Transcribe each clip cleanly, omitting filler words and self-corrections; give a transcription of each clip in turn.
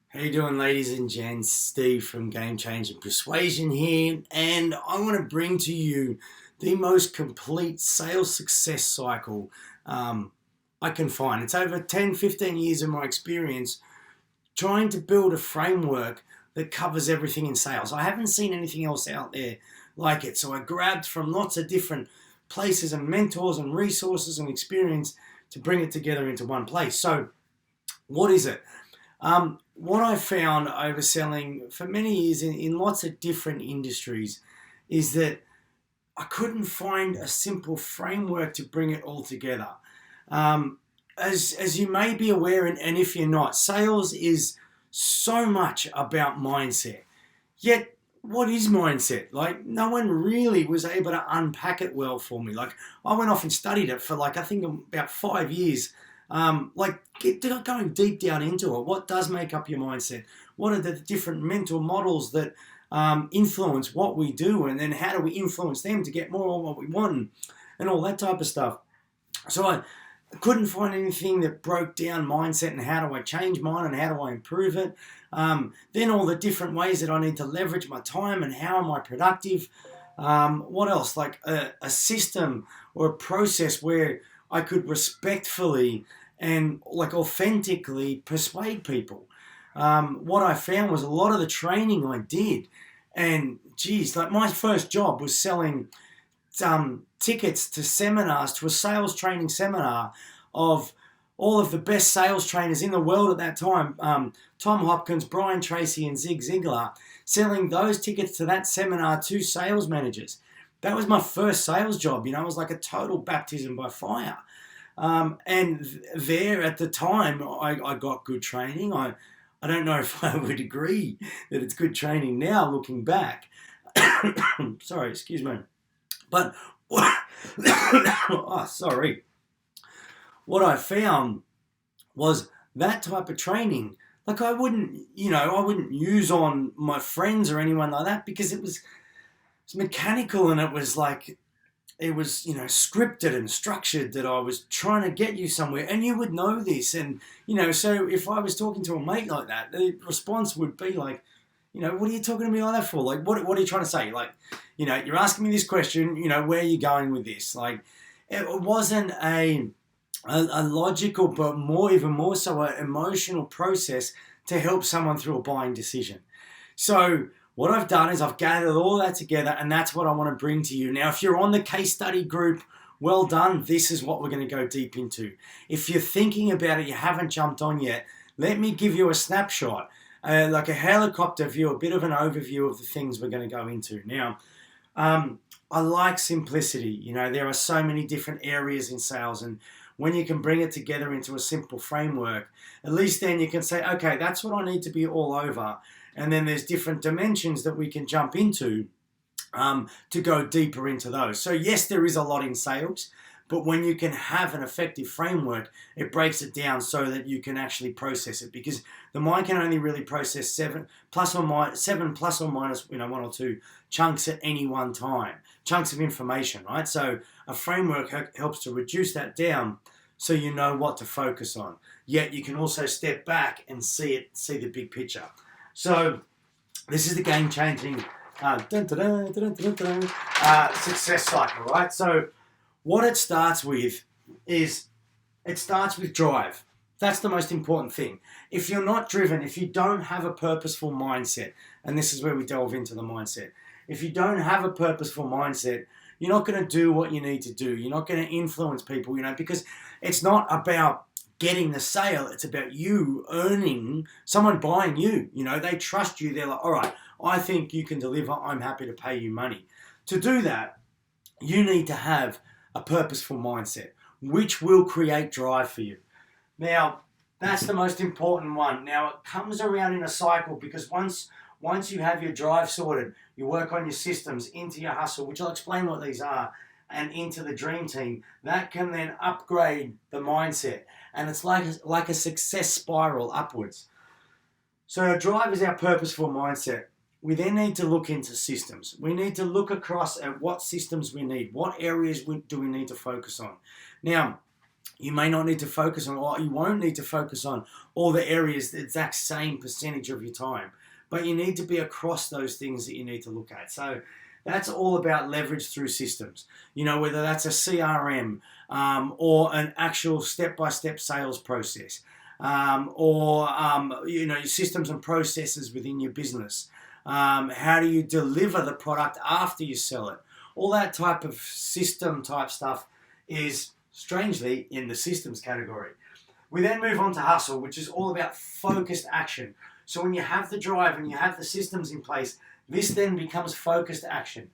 How you doing, ladies and gents? Steve from Game Changing Persuasion here, and I want to bring to you the most complete sales success cycle I can find. It's over 10, 15 years of my experience trying to build a framework that covers everything in sales. I haven't seen anything else out there like it, so I grabbed from lots of different places and mentors and resources and experience to bring it together into one place. So, what is it? What I found overselling for many years in lots of different industries is that I couldn't find a simple framework to bring it all together. As you may be aware, and if you're not, sales is so much about mindset. Yet, what is mindset? Like, no one really was able to unpack it well for me. Like, I went off and studied it for I think about 5 years. Going deep down into it. What does make up your mindset? What are the different mental models that influence what we do, and then how do we influence them to get more of what we want, and all that type of stuff. So I couldn't find anything that broke down mindset and how do I change mine and how do I improve it. Then all the different ways that I need to leverage my time and how am I productive. What else? Like a system or a process where I could respectfully and authentically persuade people. What I found was a lot of the training I did, and geez, my first job was selling tickets to seminars, to a sales training seminar of all of the best sales trainers in the world at that time, Tom Hopkins, Brian Tracy, and Zig Ziglar, selling those tickets to that seminar to sales managers. That was my first sales job. It was like a total baptism by fire. And there at the time, I got good training. I don't know if I would agree that it's good training now, looking back. Sorry, excuse me. But, sorry. What I found was that type of training, I wouldn't use on my friends or anyone like that, because it was mechanical, and it was scripted and structured, that I was trying to get you somewhere, and you would know this. And, so if I was talking to a mate like that, the response would be like, what are you talking to me like that for? Like, what are you trying to say? Like, you're asking me this question, where are you going with this? Like, it wasn't a logical, but even more so an emotional process to help someone through a buying decision. So what I've done is I've gathered all that together, and that's what I want to bring to you. Now, if you're on the case study group, well done. This is what we're going to go deep into. If you're thinking about it, you haven't jumped on yet, let me give you a snapshot, like a helicopter view, a bit of an overview of the things we're going to go into. Now, I like simplicity. There are so many different areas in sales, and when you can bring it together into a simple framework, at least then you can say, okay, that's what I need to be all over. And then there's different dimensions that we can jump into to go deeper into those. So yes, there is a lot in sales, but when you can have an effective framework, it breaks it down so that you can actually process it, because the mind can only really process seven plus or minus one or two chunks at any one time, chunks of information, right? So a framework helps to reduce that down so you know what to focus on. Yet you can also step back and see the big picture. So this is the game-changing success cycle, right? So what it starts with is drive. That's the most important thing. If you're not driven, if you don't have a purposeful mindset, and this is where we delve into the mindset. If you don't have a purposeful mindset, you're not going to do what you need to do. You're not going to influence people, because it's not about getting the sale. It's about you earning, someone buying you. They trust you. They're like, all right, I think you can deliver. I'm happy to pay you money. To do that, you need to have a purposeful mindset, which will create drive for you. Now, that's the most important one. Now, it comes around in a cycle, because once you have your drive sorted, you work on your systems into your hustle, which I'll explain what these are, and into the dream team. That can then upgrade the mindset. And it's like a success spiral upwards. So drive is our purposeful mindset. We then need to look into systems. We need to look across at what systems we need. What areas do we need to focus on? Now, You may not need to focus on, or you won't need to focus on all the areas, the exact same percentage of your time. But you need to be across those things that you need to look at. So that's all about leverage through systems. Whether that's a CRM or an actual step-by-step sales process, or your systems and processes within your business. How do you deliver the product after you sell it? All that type of system type stuff is strangely in the systems category. We then move on to hustle, which is all about focused action. So when you have the drive and you have the systems in place, this then becomes focused action.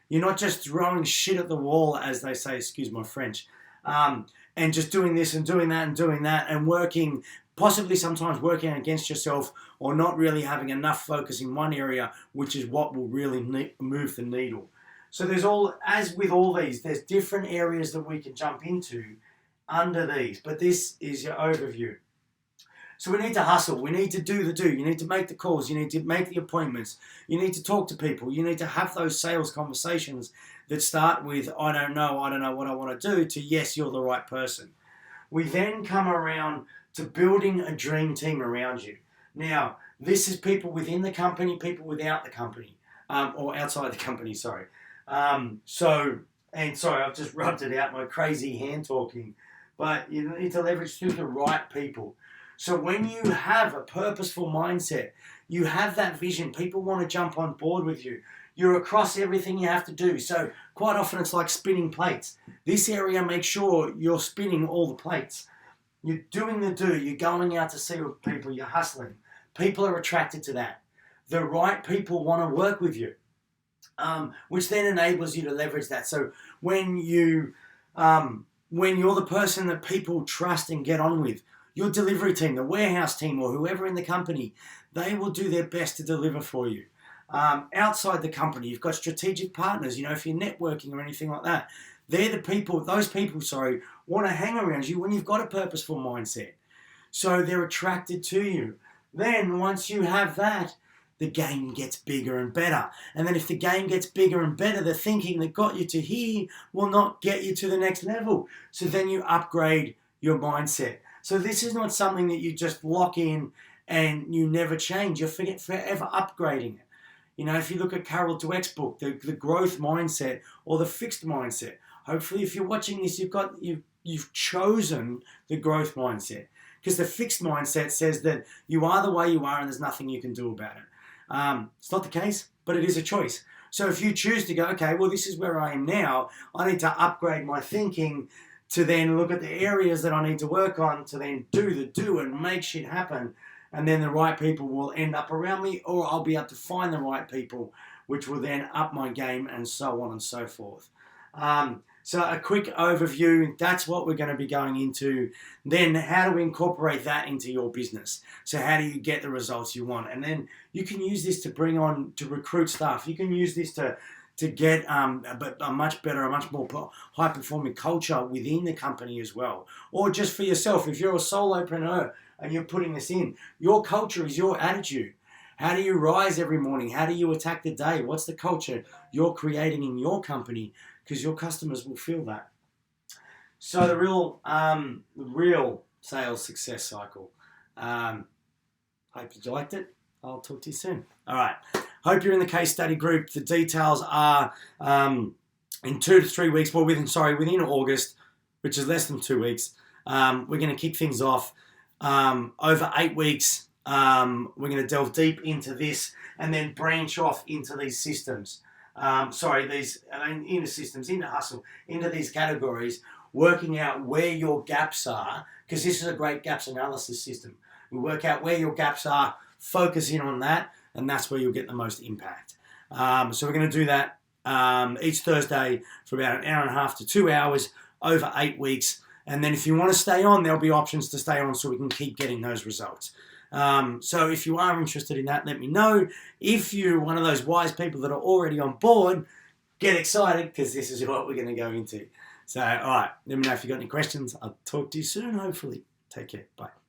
You're not just throwing shit at the wall, as they say, excuse my French, and just doing this and doing that and doing that and working, possibly sometimes working against yourself or not really having enough focus in one area, which is what will really move the needle. So as with all these, there's different areas that we can jump into under these, but this is your overview. So we need to hustle. We need to do the do. You need to make the calls. You need to make the appointments. You need to talk to people. You need to have those sales conversations that start with, I don't know what I want to do, to yes, you're the right person. We then come around to building a dream team around you. Now, this is people within the company, people without the company, or outside the company, sorry. Sorry, I've just rubbed it out, my crazy hand talking. But you need to leverage through the right people. So when you have a purposeful mindset, you have that vision, people want to jump on board with you. You're across everything you have to do. So quite often it's like spinning plates. This area, make sure you're spinning all the plates. You're doing the do. You're going out to see with people. You're hustling. People are attracted to that. The right people want to work with you, which then enables you to leverage that. So when you're the person that people trust and get on with, your delivery team, the warehouse team, or whoever in the company, they will do their best to deliver for you. Outside the company, you've got strategic partners. If you're networking or anything like that, those people want to hang around you when you've got a purposeful mindset. So they're attracted to you. Then once you have that, the game gets bigger and better. And then if the game gets bigger and better, the thinking that got you to here will not get you to the next level. So then you upgrade your mindset. So this is not something that you just lock in and you never change. You're forever upgrading it. If you look at Carol Dweck's book, the growth mindset or the fixed mindset, hopefully if you're watching this, you've chosen the growth mindset. Because the fixed mindset says that you are the way you are and there's nothing you can do about it. It's not the case, but it is a choice. So if you choose to go, okay, well, this is where I am now, I need to upgrade my thinking to then look at the areas that I need to work on, to then do the do and make shit happen. And then the right people will end up around me, or I'll be able to find the right people, which will then up my game and so on and so forth. So a quick overview, that's what we're going to be going into. Then how do we incorporate that into your business? So how do you get the results you want? And then you can use this to recruit staff. You can use this to get a much better, a much more high-performing culture within the company as well. Or just for yourself, if you're a solopreneur and you're putting this in, your culture is your attitude. How do you rise every morning? How do you attack the day? What's the culture you're creating in your company? Because your customers will feel that. So the real sales success cycle. Hope you liked it. I'll talk to you soon. All right. Hope you're in the case study group. The details are in 2 to 3 weeks. Well, within August, which is less than 2 weeks. We're going to kick things off. Over 8 weeks, we're going to delve deep into this and then branch off into these systems. Into systems, into hustle, into these categories, working out where your gaps are, because this is a great gaps analysis system. We work out where your gaps are, focus in on that, and that's where you'll get the most impact. So we're going to do that each Thursday for about an hour and a half to 2 hours over 8 weeks. And then if you want to stay on, there'll be options to stay on so we can keep getting those results. So if you are interested in that, let me know. If you're one of those wise people that are already on board, get excited because this is what we're going to go into. So, all right, let me know if you've got any questions. I'll talk to you soon, hopefully. Take care. Bye.